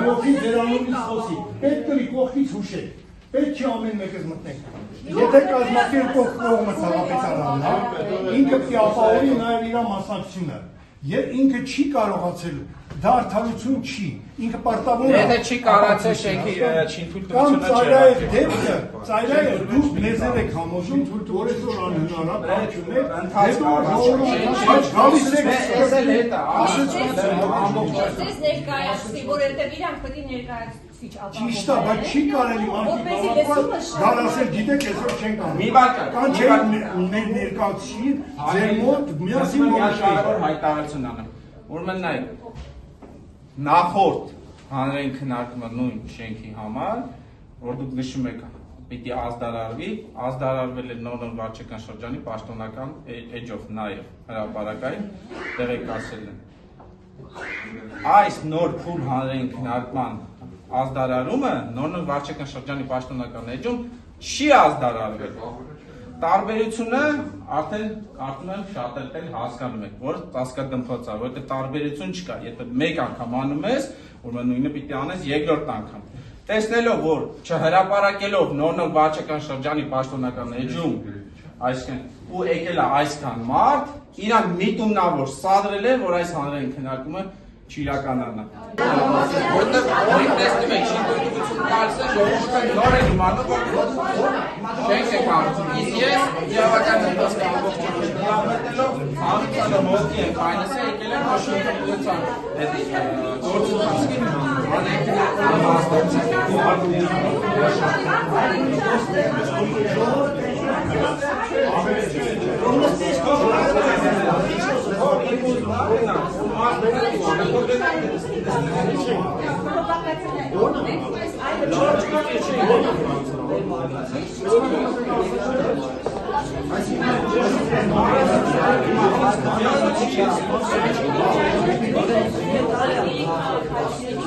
Գյուղի վերանորից խոսի, պետք կլի կողքից հուշեք, պետք չի ամեն մեկս մտնենք։ Եթե կազմակերպող կողմը ցավապետարանն է, ինքը պիտի ապահովի նաև իր մասնակցությունը, եւ ինքը չի կարողացել դա արդարություն չի, ինքը պարտավոր է։ Եթե չի կարողացել շենքի չինթույլտվությունը ծայրահեղ դեպքը, ծայրահեղ դուք մեզեր եք համոզում, որ այսօր անհնարին Ձեզ ներկայացնի, որովհետև իրանք պետք է ներկայացնի ապահովում։ Ճիշտ է, բայց չի կարելի գալ ասել, գիտեք, այսօր չենք անում։ Մի բան կա, կան չէ ներկայացի, ձեր մոտ միասին որոշակի հայտարարություն անեմ։ Ուրեմն նայեք, նախորդ հանրային քննարկումը նույն շենքի համար, որ դուք նշում եք պիտի ազդարարվի, ազդարարվել է նոր վարչական շրջանի պաշտոնական էջով նաև հրապարակային տեղեկացել են։ Այս նոր փուլ հանրային քննարկման ազդարարումը նոր վարչական շրջանի պաշտոնական էջում չի ազդարարվել։ Տարբերությունը արդեն կարծում եմ շատ էլ հասկանում եք, որ ծածկադմփոց է, որովհետև տարբերություն չկա, եթե մեկ անգամ անում ես, ուրեմն նույնը պիտի անես երկրորդ անգամ։ Տեսնելով, որ չհրապարակելով նոր վարչական շրջանի պաշտոնական էջում, այսինքն ու եկել է այսքան մարդ, իրան միտումնավոր սադրել է, որ այս հանրային քննարկումը չիրականանա։ Որտեղ մենք տեսնում ենք շինգործություն տալիս է ժողովուրդը նոր է իմանում, որ շենք է կառուցում։ Իսկ ես իրավական դեպքերով ամբողջությամբ հանրությանը մոտի եմ ֆայնանսը եկել եմ շինգործության այդ գործընթացին